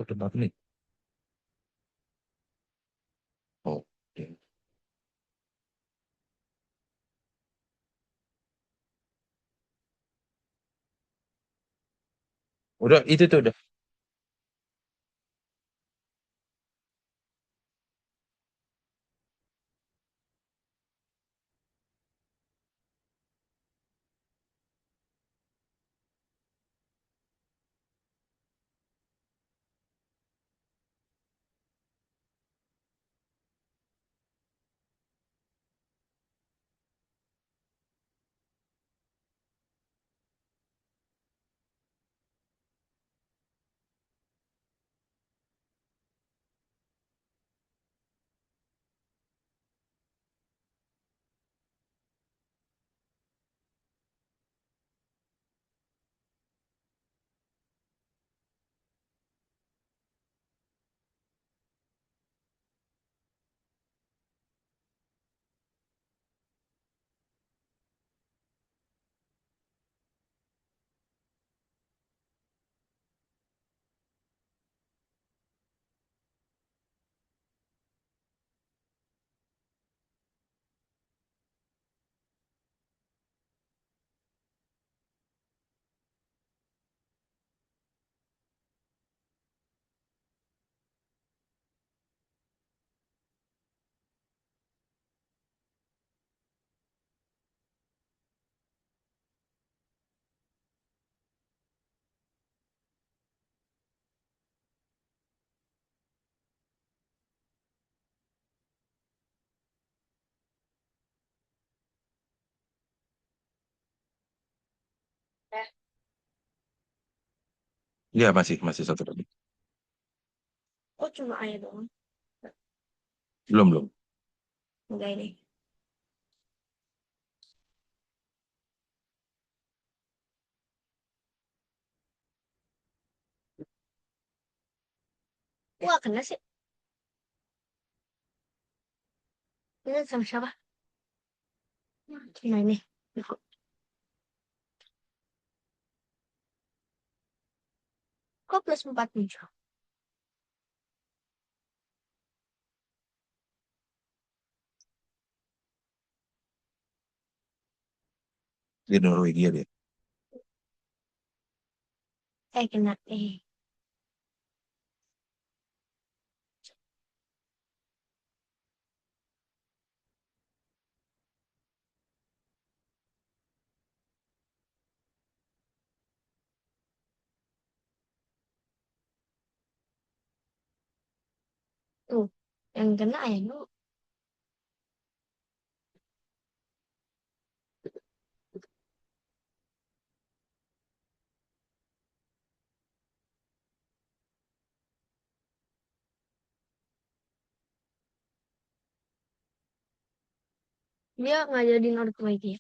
Udah berapa menit? Oke. Udah, itu tuh udah. Iya, masih satu lagi. Oh, cuma ayah doang. Belum, belum. Enggak ini. Wah, kena sih. Ini sama siapa? Cuma ini. Kok plus 47? Di Norwegia dia. Kena. Tuh. Yang kena ayah lu. Dia ngajar di Norwegia.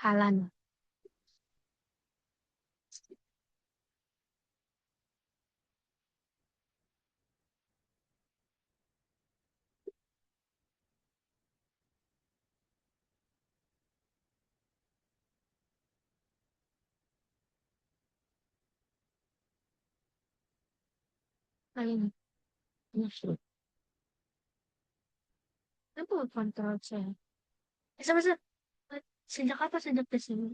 Halan. Halan. Apa kontrol saya? Sama sejak apa sejak ke sini?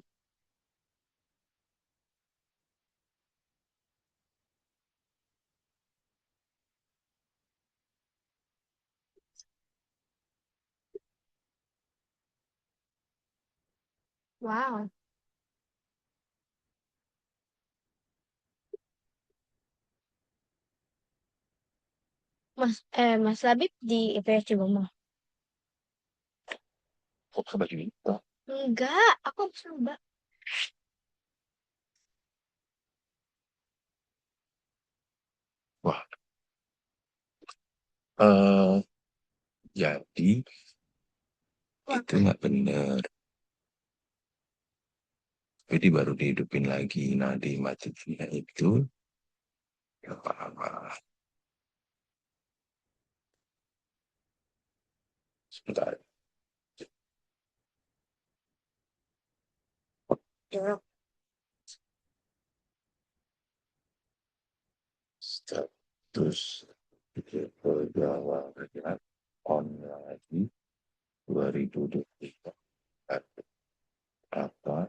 Wow. Mas Labib di IPS juga mau. Kok kabar ini? Enggak, aku habis nyoba. Wah, eh jadi Wah, itu nggak bener. Jadi baru dihidupin lagi. Nah, di masjidnya itu ya apa-apa. Sebentar. jorok. status kepegawaian online 2024 apa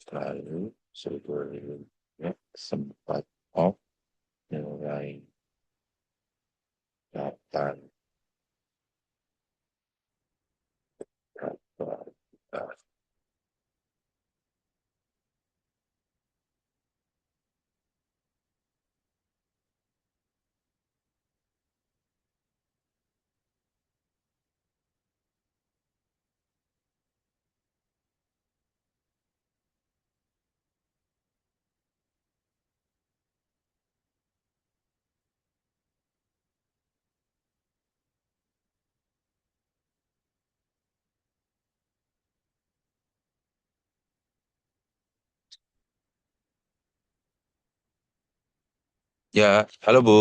selalu sebelumnya sempat off mulai kapan kapan ya. Halo Bu.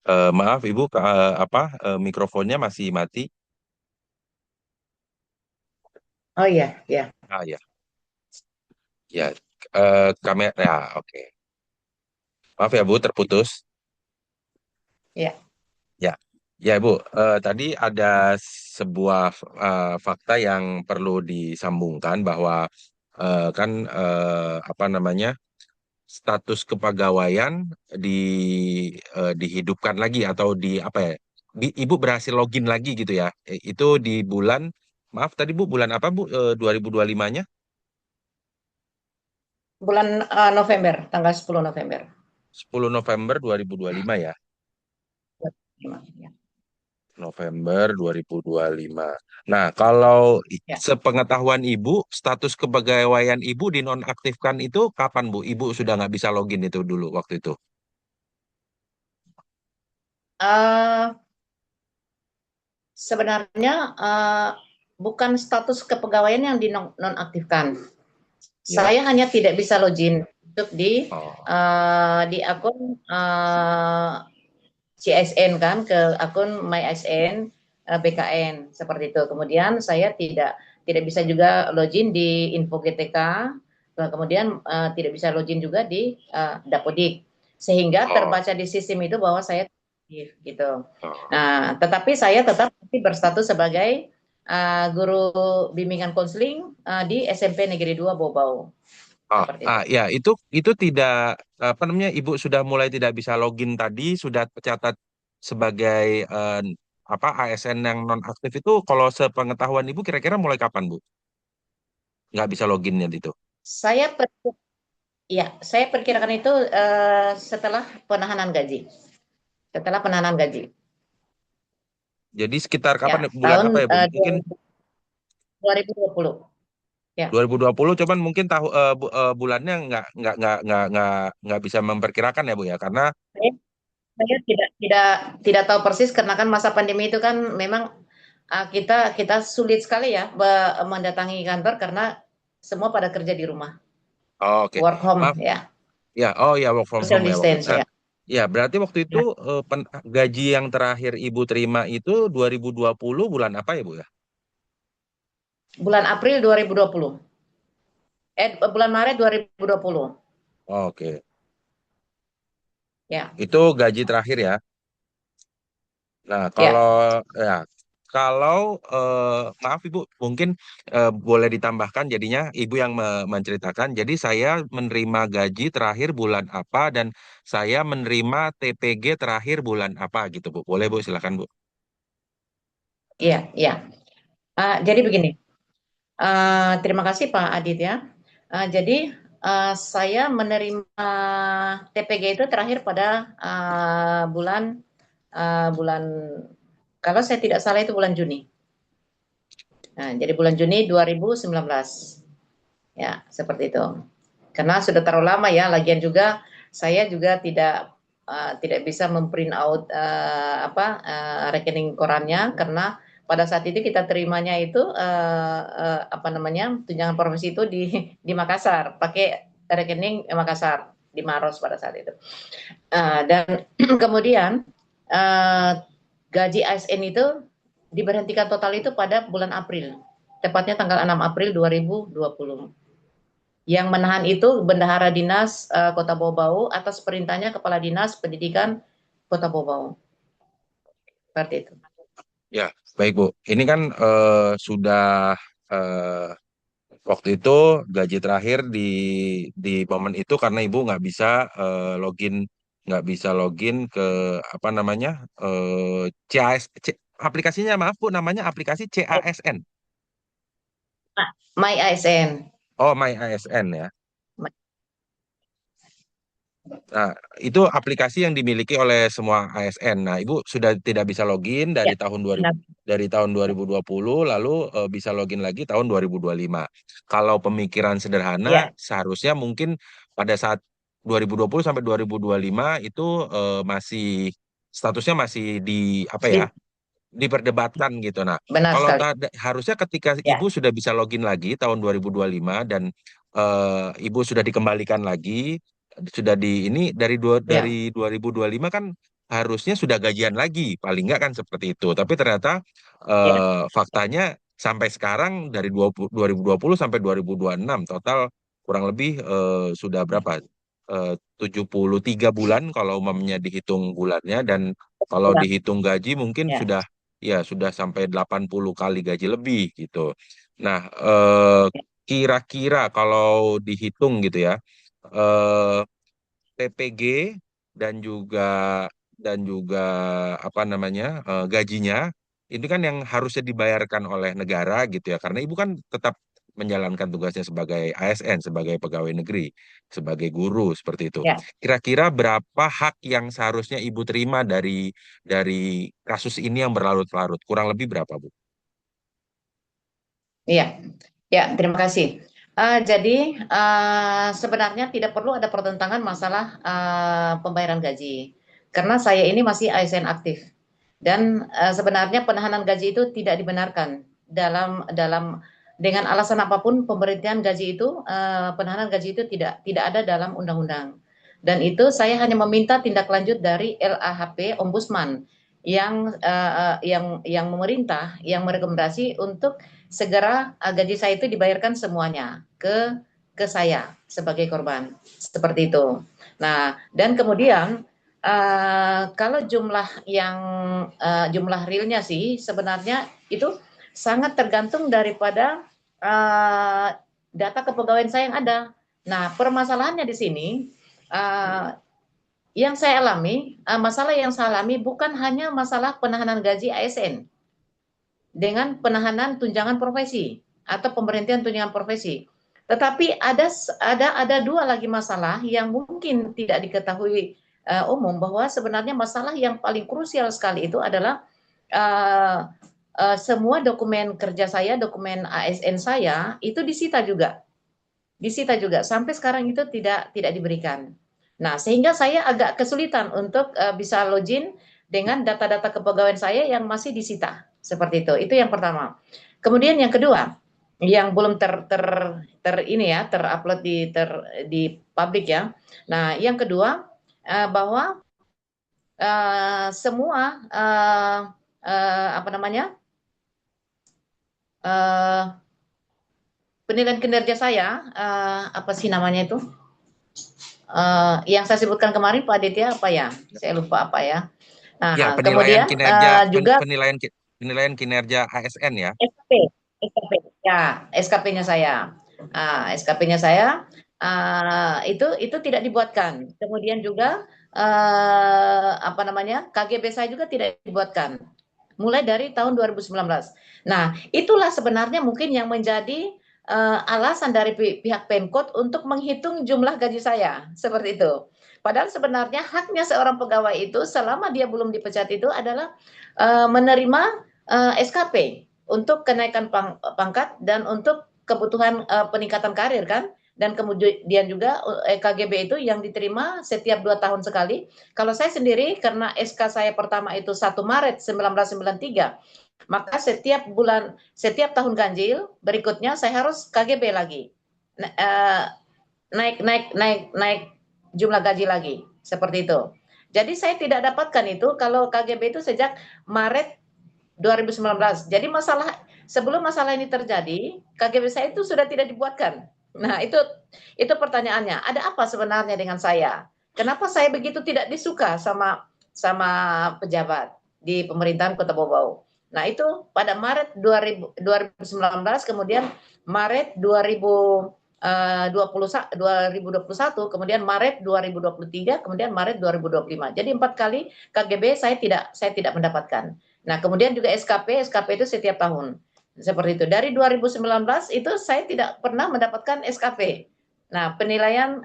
Maaf Ibu, mikrofonnya masih mati. Oh iya, ya, Ah ya, ya. Kamera, ya, oke. Maaf ya Bu, terputus. ya. Ya, ya Bu. Tadi ada sebuah fakta yang perlu disambungkan bahwa kan apa namanya, status kepegawaian di dihidupkan lagi atau di apa ya? Ibu berhasil login lagi gitu ya? Itu di bulan, maaf tadi Bu, bulan apa Bu? 2025-nya? Bulan November, tanggal 10 November. 10 November 2025 ya. Ya. November 2025. Nah, kalau Ya. sepengetahuan Ibu, status kepegawaian Ibu dinonaktifkan itu kapan Bu? Ibu sudah nggak bisa login itu dulu waktu itu. Eh, Sebenarnya bukan status kepegawaian yang dinonaktifkan. Ya. Saya hanya tidak bisa login untuk Oh, di akun CSN kan, ke akun MySN BKN seperti itu. Kemudian saya tidak bisa juga login di Info GTK, kemudian tidak bisa login juga di Dapodik, sehingga oh, terbaca di sistem itu bahwa saya aktif gitu. oh. Nah, tetapi saya tetap berstatus sebagai guru bimbingan konseling di SMP Negeri 2 Bobau seperti itu. Ya itu tidak apa namanya, Ibu sudah mulai tidak bisa login tadi, sudah tercatat sebagai apa ASN yang nonaktif itu, kalau sepengetahuan Ibu kira-kira mulai kapan Bu? Nggak bisa loginnya itu. Saya ya, saya perkirakan itu setelah penahanan gaji. Setelah penahanan gaji. Jadi sekitar kapan, Ya, bulan tahun apa ya Bu? Mungkin 2020. Ya. 2020, cuman mungkin bulannya nggak bisa memperkirakan ya Bu ya, karena Saya, saya tidak tahu persis karena kan masa pandemi itu kan memang kita sulit sekali ya mendatangi kantor karena semua pada kerja di rumah. oh, oke. Work Maaf home ya. ya, oh ya, work from Social home ya waktu itu. distance Nah, ya. ya berarti waktu itu Nah, gaji yang terakhir Ibu terima itu 2020 bulan apa ya Bu ya? bulan April 2020. Bulan Maret 2020. Oke, Ya. itu gaji terakhir ya. Nah, Ya. kalau maaf Ibu, mungkin boleh ditambahkan jadinya Ibu yang menceritakan. Jadi saya menerima gaji terakhir bulan apa dan saya menerima TPG terakhir bulan apa gitu Bu. Boleh Bu, silakan Bu. Iya, iya. Jadi begini, terima kasih Pak Adit ya. Jadi saya menerima TPG itu terakhir pada bulan kalau saya tidak salah itu bulan Juni. Nah, jadi bulan Juni 2019. Ya, seperti itu. Karena sudah terlalu lama ya, lagian juga saya juga tidak bisa memprint out rekening korannya karena pada saat itu kita terimanya itu apa namanya, tunjangan profesi itu di Makassar, pakai rekening Makassar di Maros pada saat itu. Dan kemudian gaji ASN itu diberhentikan total itu pada bulan April, tepatnya tanggal 6 April 2020. Yang menahan itu Bendahara Dinas Kota Bau-Bau atas perintahnya Kepala Dinas Pendidikan Kota Bau-Bau. Seperti itu. Ya, baik Bu. Ini kan sudah eh, waktu itu gaji terakhir di momen itu karena Ibu nggak bisa login ke apa namanya CAS, aplikasinya maaf Bu, namanya aplikasi CASN. My ASN. Oh, My ASN ya. Nah, itu aplikasi yang dimiliki oleh semua ASN. Nah, Ibu sudah tidak bisa login Ya, dari tahun 2000, benar. dari tahun 2020, lalu bisa login lagi tahun 2025. Kalau pemikiran sederhana, Ya, seharusnya mungkin pada saat 2020 sampai 2025 itu masih statusnya masih di apa ya? di- Diperdebatkan gitu. Nah, benar kalau sekali. harusnya ketika Ya, Ibu sudah bisa login lagi tahun 2025 dan Ibu sudah dikembalikan lagi, sudah di ini ya, dari 2025 kan harusnya sudah gajian lagi, paling nggak kan seperti itu. Tapi ternyata ya, faktanya sampai sekarang dari 2020 sampai 2026 total kurang lebih sudah berapa? 73 bulan kalau umpamanya dihitung bulannya, dan kalau benar. dihitung gaji mungkin Ya, sudah sampai 80 kali gaji lebih gitu. Nah, ya, kira-kira kalau dihitung gitu ya, eh, TPG dan juga apa namanya gajinya ini kan yang harusnya dibayarkan oleh negara gitu ya, karena ibu kan tetap menjalankan tugasnya sebagai ASN, sebagai pegawai negeri, sebagai guru seperti itu. ya, Kira-kira berapa hak yang seharusnya ibu terima dari kasus ini yang berlarut-larut? Kurang lebih berapa, Bu? iya. Ya, terima kasih. Jadi sebenarnya tidak perlu ada pertentangan masalah pembayaran gaji, karena saya ini masih ASN aktif dan sebenarnya penahanan gaji itu tidak dibenarkan dalam dengan alasan apapun pemberian gaji itu penahanan gaji itu tidak ada dalam undang-undang. Dan itu saya hanya meminta tindak lanjut dari LAHP Ombudsman yang memerintah yang merekomendasi untuk segera gaji saya itu dibayarkan semuanya ke saya sebagai korban seperti itu. Nah, dan kemudian kalau jumlah realnya sih sebenarnya itu sangat tergantung daripada uh, data kepegawaian saya yang ada. Nah, permasalahannya di sini uh, yang saya alami, masalah yang saya alami bukan hanya masalah penahanan gaji ASN dengan penahanan tunjangan profesi atau pemberhentian tunjangan profesi. Tetapi ada dua lagi masalah yang mungkin tidak diketahui umum, bahwa sebenarnya masalah yang paling krusial sekali itu adalah uh, semua dokumen kerja saya, dokumen ASN saya itu disita juga sampai sekarang itu tidak diberikan. Nah, sehingga saya agak kesulitan untuk bisa login dengan data-data kepegawaian saya yang masih disita. Seperti itu. Itu yang pertama. Kemudian yang kedua, yang belum ini ya, terupload di publik ya. Nah, yang kedua bahwa semua apa namanya? Uh, penilaian kinerja saya apa sih namanya itu? Yang saya sebutkan kemarin Pak Aditya apa ya? Saya lupa apa ya. Ya, Nah, penilaian kemudian kinerja juga penilaian kinerja ASN ya. SKP, SKP, ya SKP-nya saya, SKP-nya saya itu tidak dibuatkan. Kemudian juga apa namanya KGB saya juga tidak dibuatkan. Mulai dari tahun 2019. Nah, itulah sebenarnya mungkin yang menjadi alasan dari pihak Pemkot untuk menghitung jumlah gaji saya seperti itu. Padahal sebenarnya haknya seorang pegawai itu selama dia belum dipecat itu adalah menerima SKP untuk kenaikan pangkat dan untuk kebutuhan peningkatan karir kan. Dan kemudian juga KGB itu yang diterima setiap 2 tahun sekali. Kalau saya sendiri karena SK saya pertama itu 1 Maret 1993, maka setiap tahun ganjil berikutnya saya harus KGB lagi. Naik naik naik naik jumlah gaji lagi seperti itu. Jadi saya tidak dapatkan itu kalau KGB itu sejak Maret 2019. Jadi sebelum masalah ini terjadi, KGB saya itu sudah tidak dibuatkan. Nah, itu pertanyaannya. Ada apa sebenarnya dengan saya? Kenapa saya begitu tidak disuka sama pejabat di pemerintahan Kota Bau-Bau? Nah, itu pada Maret 2019, kemudian Maret 2021, kemudian Maret 2023, kemudian Maret 2025. Jadi 4 kali KGB saya tidak mendapatkan. Nah, kemudian juga SKP itu setiap tahun. Seperti itu. Dari 2019 itu saya tidak pernah mendapatkan SKP. Nah, penilaian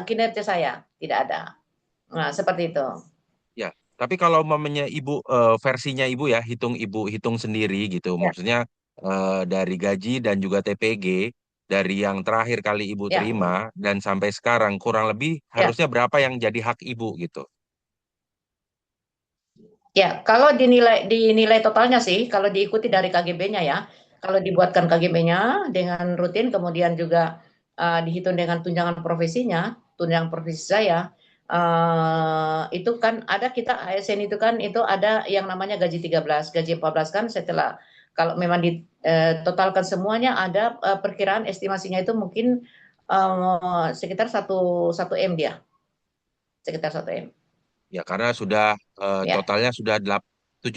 kinerja saya tidak ada. Nah, seperti itu. Ya, tapi kalau mamanya ibu versinya ibu ya, ibu hitung sendiri gitu. Ya, Maksudnya dari gaji dan juga TPG dari yang terakhir kali ibu ya, terima dan sampai sekarang kurang lebih ya. harusnya berapa yang jadi hak ibu gitu. Ya, kalau dinilai totalnya sih, kalau diikuti dari KGB-nya ya, kalau dibuatkan KGB-nya dengan rutin, kemudian juga dihitung dengan tunjangan profesi saya, itu kan ada kita ASN itu kan itu ada yang namanya gaji 13, gaji 14 kan setelah kalau memang ditotalkan semuanya ada perkiraan estimasinya itu mungkin sekitar satu M dia, sekitar 1 M. Ya, karena sudah Ya. totalnya sudah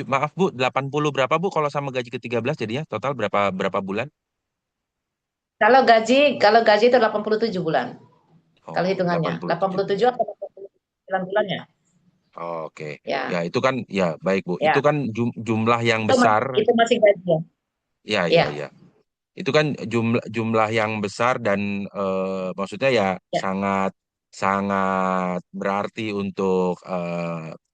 maaf Bu, 80 berapa Bu kalau sama gaji ke-13 jadinya total berapa berapa bulan? Kalau gaji itu 87 bulan. Kalau Oh, hitungannya 87 87 bulan. atau 89 bulannya. Oke. Ya, Ya, itu kan ya baik Bu. Itu ya. kan jumlah yang Itu besar. itu masih gaji ya. Ya, ya, Ya, ya. Itu kan jumlah jumlah yang besar dan maksudnya ya ya, sangat sangat berarti untuk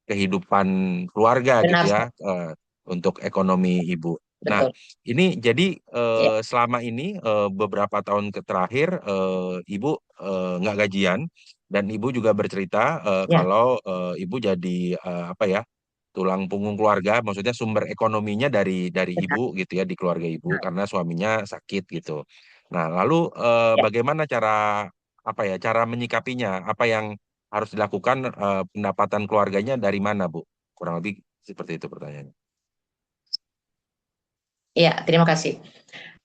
kehidupan keluarga gitu benar ya, sekali. eh, untuk ekonomi ibu. Nah, Betul. ini jadi Ya, selama ini beberapa tahun terakhir ibu nggak gajian dan ibu juga bercerita ya, kalau ibu jadi apa ya, tulang punggung keluarga, maksudnya sumber ekonominya dari ibu benar. gitu ya, di keluarga ibu karena suaminya sakit gitu. Nah, lalu Ya, bagaimana cara apa ya, cara menyikapinya? Apa yang harus dilakukan, pendapatan keluarganya dari mana, Bu? Kurang lebih seperti itu pertanyaannya. ya, terima kasih.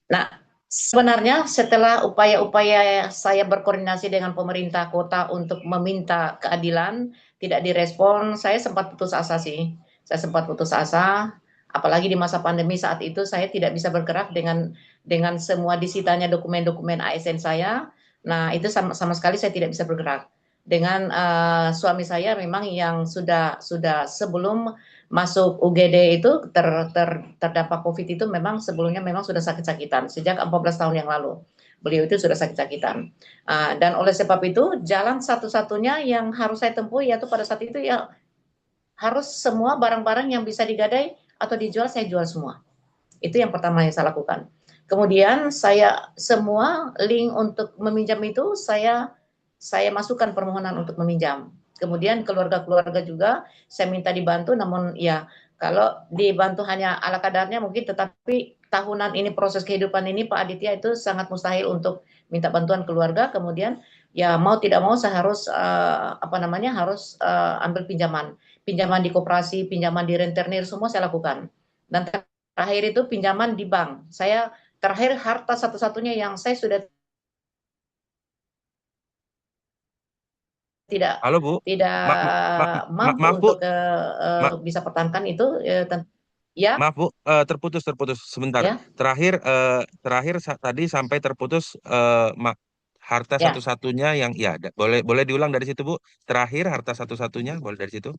Nah, sebenarnya setelah upaya-upaya saya berkoordinasi dengan pemerintah kota untuk meminta keadilan, tidak direspon, saya sempat putus asa sih. Saya sempat putus asa, apalagi di masa pandemi saat itu saya tidak bisa bergerak dengan semua disitanya dokumen-dokumen ASN saya. Nah, itu sama sekali saya tidak bisa bergerak. Dengan suami saya memang yang sudah sebelum masuk UGD itu terdampak COVID itu memang sebelumnya memang sudah sakit-sakitan sejak 14 tahun yang lalu. Beliau itu sudah sakit-sakitan. Dan oleh sebab itu jalan satu-satunya yang harus saya tempuh yaitu pada saat itu ya harus semua barang-barang yang bisa digadai atau dijual saya jual semua. Itu yang pertama yang saya lakukan. Kemudian saya semua link untuk meminjam itu saya masukkan permohonan untuk meminjam. Kemudian keluarga-keluarga juga saya minta dibantu, namun ya kalau dibantu hanya ala kadarnya mungkin, tetapi tahunan ini proses kehidupan ini Pak Aditya itu sangat mustahil untuk minta bantuan keluarga. Kemudian ya mau tidak mau saya harus apa namanya harus ambil pinjaman di koperasi, pinjaman di rentenir semua saya lakukan. Dan terakhir itu pinjaman di bank. Saya terakhir harta satu-satunya yang saya sudah tidak Halo, Bu. tidak Ma ma ma mampu maaf, Bu. untuk Ma bisa pertahankan itu ya, Maaf, Bu. Terputus terputus sebentar. ya, Terakhir tadi sampai terputus harta ya. satu-satunya yang ya boleh boleh diulang dari situ, Bu. Terakhir harta satu-satunya boleh dari situ.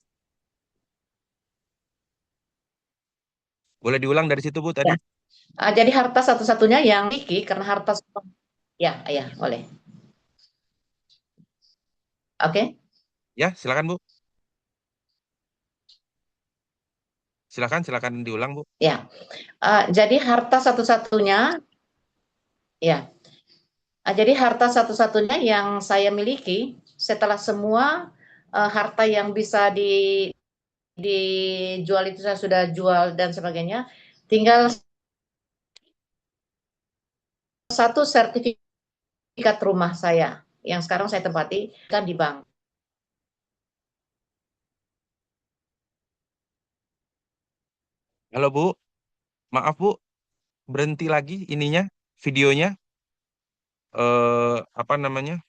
Boleh diulang dari situ, Bu, tadi? Ya. Jadi harta satu-satunya yang miliki karena harta ya, ya, boleh. Oke. Ya, silakan, Bu. Silakan, silakan diulang, Bu. Ya. Jadi harta satu-satunya ya. Jadi harta satu-satunya yang saya miliki setelah semua harta yang bisa dijual itu saya sudah jual dan sebagainya, tinggal satu sertifikat rumah saya yang sekarang saya tempati kan di bank. Halo, Bu. Maaf, Bu. Berhenti lagi ininya, videonya. apa namanya,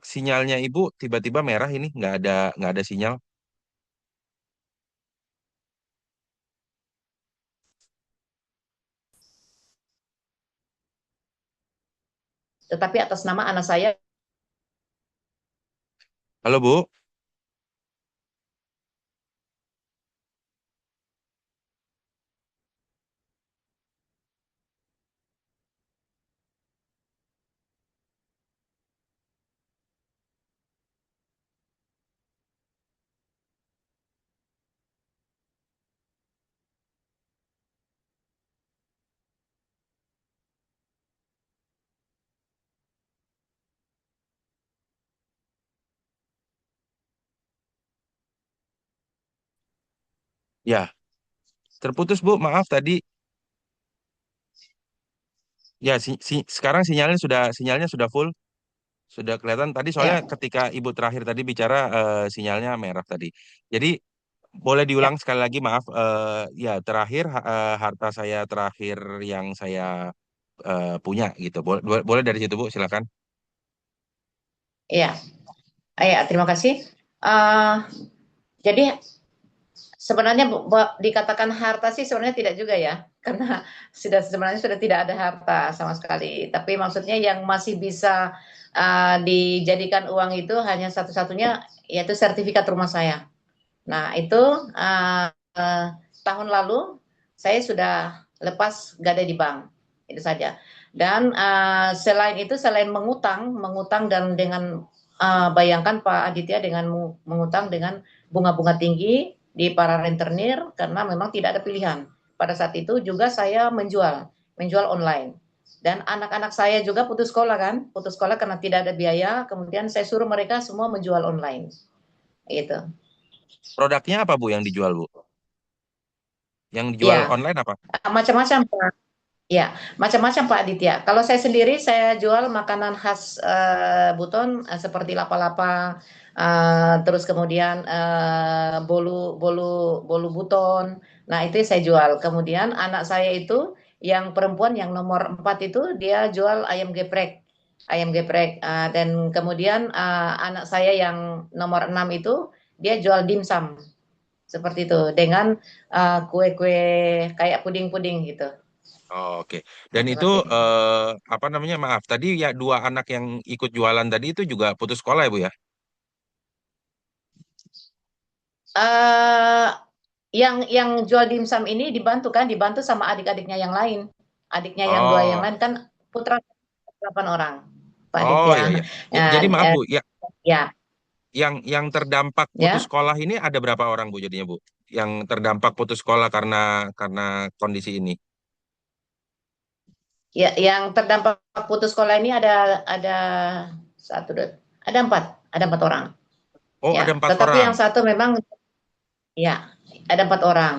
sinyalnya ibu tiba-tiba merah ini nggak ada sinyal. Tetapi atas nama anak saya. Halo Bu. Ya, terputus Bu. Maaf tadi. Ya, sekarang sinyalnya sudah full, sudah kelihatan. Tadi soalnya Ya, ketika Ibu terakhir tadi bicara sinyalnya merah tadi. Jadi boleh ya, diulang sekali lagi, maaf. Ya, terakhir harta saya terakhir yang saya punya gitu. Boleh, boleh dari situ Bu, silakan. ya, ya. Terima kasih. Eh, jadi sebenarnya dikatakan harta sih sebenarnya tidak juga ya, karena sebenarnya sudah tidak ada harta sama sekali. Tapi maksudnya yang masih bisa dijadikan uang itu hanya satu-satunya yaitu sertifikat rumah saya. Nah itu tahun lalu saya sudah lepas gadai di bank itu saja. Dan selain itu selain mengutang dan dengan bayangkan Pak Aditya dengan mengutang dengan bunga-bunga tinggi di para rentenir karena memang tidak ada pilihan. Pada saat itu juga saya menjual online. Dan anak-anak saya juga putus sekolah karena tidak ada biaya. Kemudian saya suruh mereka semua menjual online, gitu. Produknya apa Bu yang dijual Bu? Yang dijual Ya, online apa? macam-macam Pak. Ya, macam-macam Pak Aditya. Kalau saya sendiri saya jual makanan khas Buton seperti lapa-lapa, terus kemudian bolu bolu bolu Buton. Nah, itu saya jual. Kemudian anak saya itu yang perempuan yang nomor 4 itu dia jual ayam geprek. Ayam geprek. Dan kemudian anak saya yang nomor 6 itu dia jual dimsum. Seperti itu dengan kue-kue kayak puding-puding gitu. Oh, oke. Nah, Dan itu seperti itu. apa namanya? Maaf, tadi ya dua anak yang ikut jualan tadi itu juga putus sekolah ya Bu ya? eh yang jual dimsum ini dibantu sama adik-adiknya yang lain. Adiknya yang dua yang Oh, lain kan putra 8 orang, Pak oh Aditya. ya ya. Nah, Jadi maaf Bu, ya, ya, yang terdampak putus ya, sekolah ini ada berapa orang Bu jadinya Bu? Yang terdampak putus sekolah karena kondisi ini? ya, yang terdampak putus sekolah ini ada satu, ada empat orang. Oh, ada Ya, 4 tetapi orang. yang satu memang ya ada 4 orang.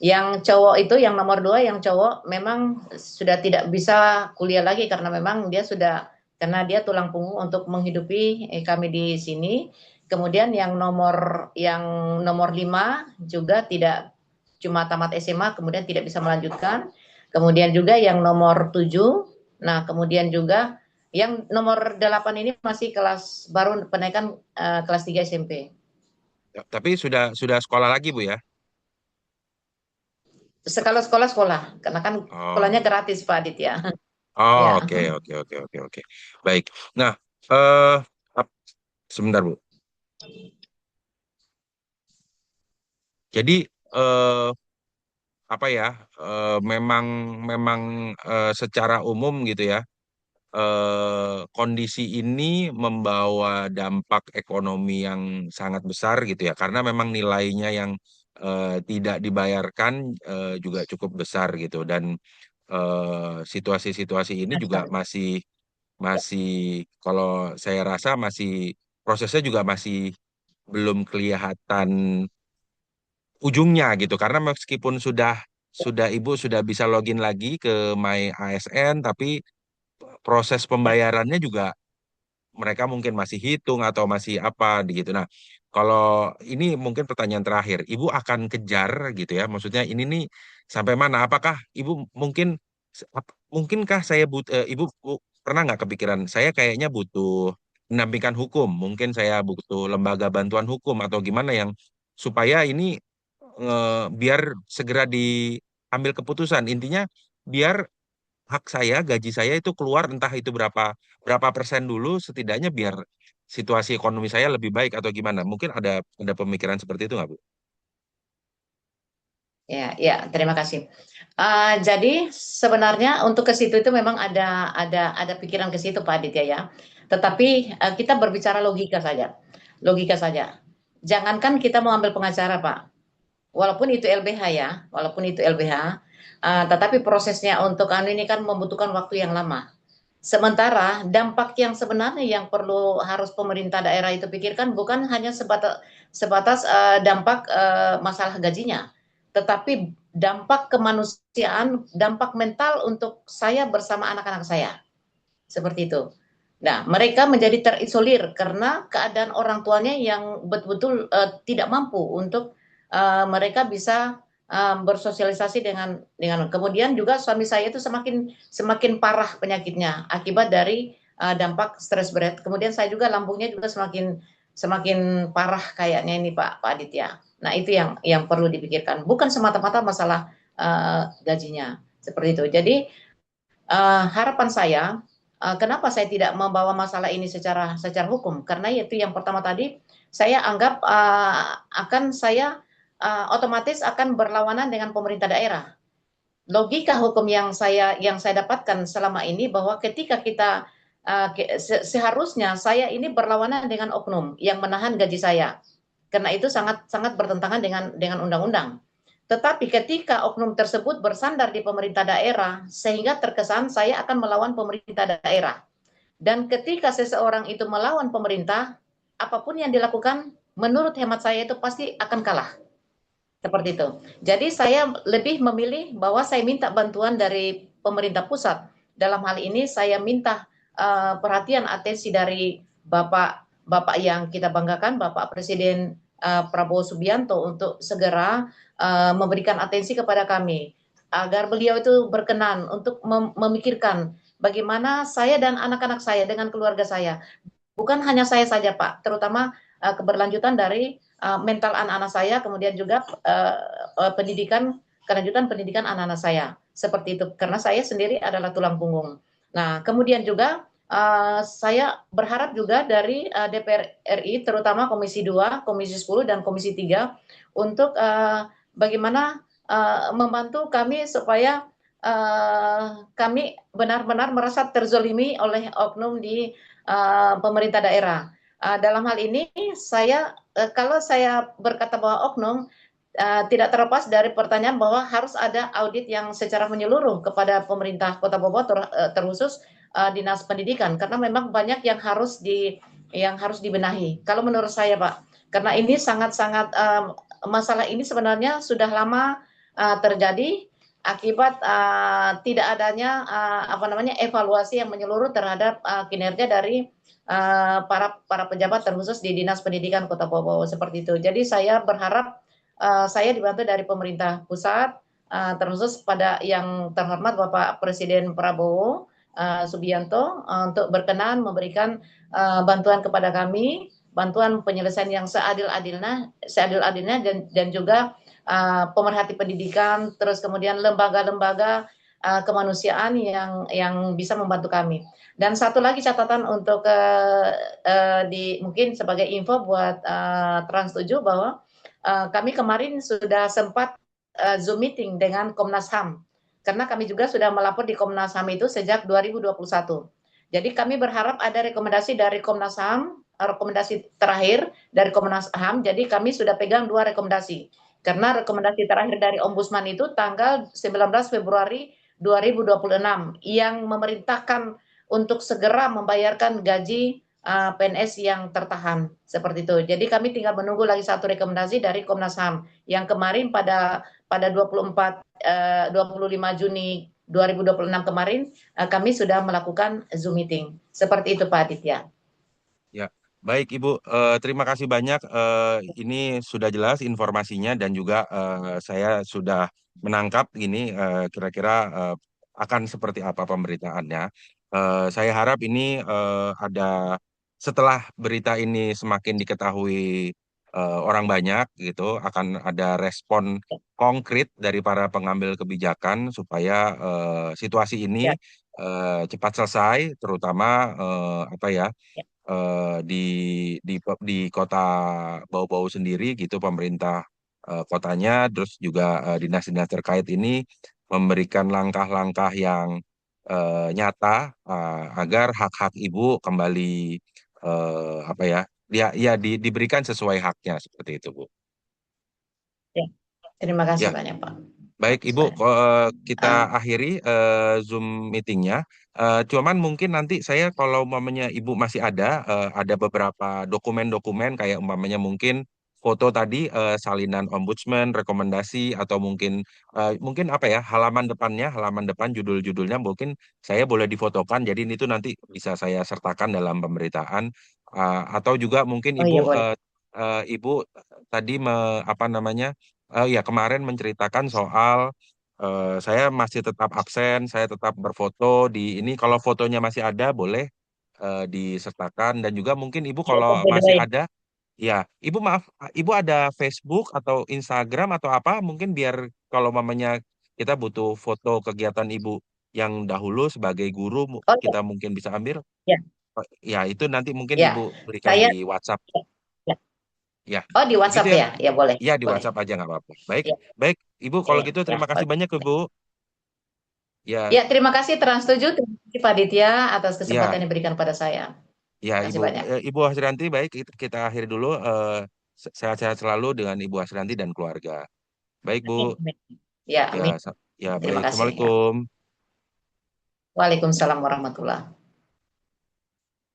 Yang cowok itu yang nomor 2 yang cowok memang sudah tidak bisa kuliah lagi karena memang dia sudah karena dia tulang punggung untuk menghidupi kami di sini. Kemudian yang nomor 5 juga tidak cuma tamat SMA kemudian tidak bisa melanjutkan. Kemudian juga yang nomor 7. Nah, kemudian juga yang nomor 8 ini masih kelas baru penaikan kelas 3 SMP. Ya, tapi sudah sekolah lagi Bu ya? Sekali sekolah, karena kan Oh. sekolahnya gratis Pak Aditya. Oh, Ya, oke oke oke oke oke. Baik. Nah, eh ap- sebentar Bu. Jadi eh apa ya? Memang memang secara umum gitu ya. Kondisi ini membawa dampak ekonomi yang sangat besar gitu ya, karena memang nilainya yang tidak dibayarkan juga cukup besar gitu, dan situasi-situasi ini juga masih masih kalau saya rasa masih prosesnya juga masih belum kelihatan ujungnya gitu, karena meskipun sudah Ibu sudah bisa login lagi ke My ASN, tapi proses pembayarannya juga mereka mungkin masih hitung atau masih apa gitu. Nah, kalau ini mungkin pertanyaan terakhir, Ibu akan kejar gitu ya. Maksudnya ini nih sampai mana? Apakah Ibu mungkin mungkinkah Ibu pernah nggak kepikiran saya kayaknya butuh pendampingan hukum, mungkin saya butuh lembaga bantuan hukum atau gimana yang supaya ini biar segera diambil keputusan. Intinya biar hak saya, gaji saya itu keluar entah itu berapa berapa persen dulu, setidaknya biar situasi ekonomi saya lebih baik atau gimana. Mungkin ada pemikiran seperti itu nggak, Bu? Ya, ya, terima kasih. Jadi sebenarnya untuk ke situ itu memang ada pikiran ke situ Pak Aditya ya. Tetapi kita berbicara logika saja, logika saja. Jangankan kita mau ambil pengacara Pak, walaupun itu LBH ya, walaupun itu LBH, tetapi prosesnya untuk ini kan membutuhkan waktu yang lama. Sementara dampak yang sebenarnya yang perlu harus pemerintah daerah itu pikirkan bukan hanya sebatas dampak masalah gajinya, tetapi dampak kemanusiaan, dampak mental untuk saya bersama anak-anak saya. Seperti itu. Nah, mereka menjadi terisolir karena keadaan orang tuanya yang betul-betul tidak mampu untuk mereka bisa bersosialisasi dengan kemudian juga suami saya itu semakin parah penyakitnya akibat dari dampak stres berat. Kemudian saya juga lambungnya juga semakin parah kayaknya ini Pak Aditya. Nah, itu yang perlu dipikirkan. Bukan semata-mata masalah gajinya seperti itu. Jadi harapan saya, kenapa saya tidak membawa masalah ini secara hukum? Karena itu yang pertama tadi, saya anggap akan saya otomatis akan berlawanan dengan pemerintah daerah. Logika hukum yang saya dapatkan selama ini bahwa ketika kita seharusnya saya ini berlawanan dengan oknum yang menahan gaji saya, karena itu sangat sangat bertentangan dengan undang-undang. Tetapi ketika oknum tersebut bersandar di pemerintah daerah, sehingga terkesan saya akan melawan pemerintah daerah. Dan ketika seseorang itu melawan pemerintah, apapun yang dilakukan, menurut hemat saya itu pasti akan kalah. Seperti itu. Jadi saya lebih memilih bahwa saya minta bantuan dari pemerintah pusat. Dalam hal ini saya minta perhatian atensi dari Bapak yang kita banggakan, Bapak Presiden Prabowo Subianto untuk segera memberikan atensi kepada kami agar beliau itu berkenan untuk memikirkan bagaimana saya dan anak-anak saya dengan keluarga saya. Bukan hanya saya saja Pak, terutama keberlanjutan dari mental anak-anak saya, kemudian juga kelanjutan pendidikan anak-anak saya. Seperti itu, karena saya sendiri adalah tulang punggung. Nah, kemudian juga saya berharap juga dari DPR RI, terutama Komisi 2, Komisi 10, dan Komisi 3, untuk bagaimana membantu kami supaya kami benar-benar merasa terzolimi oleh oknum di pemerintah daerah. Dalam hal ini kalau saya berkata bahwa oknum tidak terlepas dari pertanyaan bahwa harus ada audit yang secara menyeluruh kepada pemerintah Kota Bogor terkhusus Dinas Pendidikan karena memang banyak yang harus dibenahi. Kalau menurut saya Pak, karena ini sangat-sangat masalah ini sebenarnya sudah lama terjadi akibat tidak adanya evaluasi yang menyeluruh terhadap kinerja dari para pejabat terkhusus di Dinas Pendidikan Kota Bogor seperti itu. Jadi saya berharap saya dibantu dari pemerintah pusat terkhusus pada yang terhormat Bapak Presiden Prabowo Subianto untuk berkenan memberikan bantuan kepada kami, bantuan penyelesaian yang seadil-adilnya dan juga pemerhati pendidikan, terus kemudian lembaga-lembaga kemanusiaan yang bisa membantu kami. Dan satu lagi catatan untuk mungkin sebagai info buat Trans 7 bahwa kami kemarin sudah sempat Zoom meeting dengan Komnas HAM karena kami juga sudah melapor di Komnas HAM itu sejak 2021. Jadi kami berharap ada rekomendasi dari Komnas HAM, rekomendasi terakhir dari Komnas HAM. Jadi kami sudah pegang 2 rekomendasi. Karena rekomendasi terakhir dari Ombudsman itu tanggal 19 Februari 2026 yang memerintahkan untuk segera membayarkan gaji PNS yang tertahan seperti itu. Jadi kami tinggal menunggu lagi satu rekomendasi dari Komnas HAM yang kemarin pada 25 Juni 2026 kemarin kami sudah melakukan Zoom meeting. Seperti itu Pak Aditya. Ya, baik Ibu. Terima kasih banyak. Ini sudah jelas informasinya dan juga saya sudah menangkap ini kira-kira akan seperti apa pemberitaannya. Saya harap ini ada setelah berita ini semakin diketahui orang banyak gitu, akan ada respon konkret dari para pengambil kebijakan supaya situasi Ya, ini cepat selesai, terutama apa ya ya, di di kota Bau-Bau sendiri gitu, pemerintah kotanya, terus juga dinas-dinas terkait ini memberikan langkah-langkah yang nyata agar hak-hak ibu kembali apa ya, dia ya diberikan sesuai haknya seperti itu, Bu. ya. Terima kasih Ya, banyak, Pak. baik, Atas Ibu, banyak. kita akhiri Zoom meetingnya. Cuman mungkin nanti saya kalau umpamanya Ibu masih ada beberapa dokumen-dokumen kayak umpamanya mungkin foto tadi, salinan ombudsman, rekomendasi, atau mungkin apa ya, halaman depan judul-judulnya mungkin saya boleh difotokan. Jadi ini tuh nanti bisa saya sertakan dalam pemberitaan. Atau juga mungkin Oh iya, boleh. Ibu tadi apa namanya? Ya, kemarin menceritakan soal saya masih tetap absen, saya tetap berfoto di ini. Kalau fotonya masih ada, boleh disertakan. Dan juga mungkin Ibu Ya, kalau saya masih bodohin. ada, ya, Ibu maaf, Ibu ada Facebook atau Instagram atau apa? Mungkin biar kalau mamanya kita butuh foto kegiatan Ibu yang dahulu sebagai guru, Oh ya, kita mungkin bisa ambil. ya, Ya, itu nanti mungkin ya. Ibu berikan Saya, di WhatsApp. ya, ya. Ya, Oh, di begitu WhatsApp ya. ya? Ya, boleh. Ya, di Boleh. WhatsApp aja nggak apa-apa. Baik, Ya, baik, Ibu. ya, Kalau ya. gitu Ya, terima kasih banyak, Ibu. Ya, ya, terima kasih Trans 7, terima kasih Pak Ditya atas ya, kesempatan yang diberikan pada saya. ya, Terima kasih Ibu. banyak. Ibu Hasrianti, baik, kita akhiri dulu. Sehat-sehat selalu dengan Ibu Hasrianti dan keluarga. Baik, Bu. Amin, amin. Ya, Ya, amin. ya, Terima baik. kasih ya. Assalamualaikum. Waalaikumsalam warahmatullahi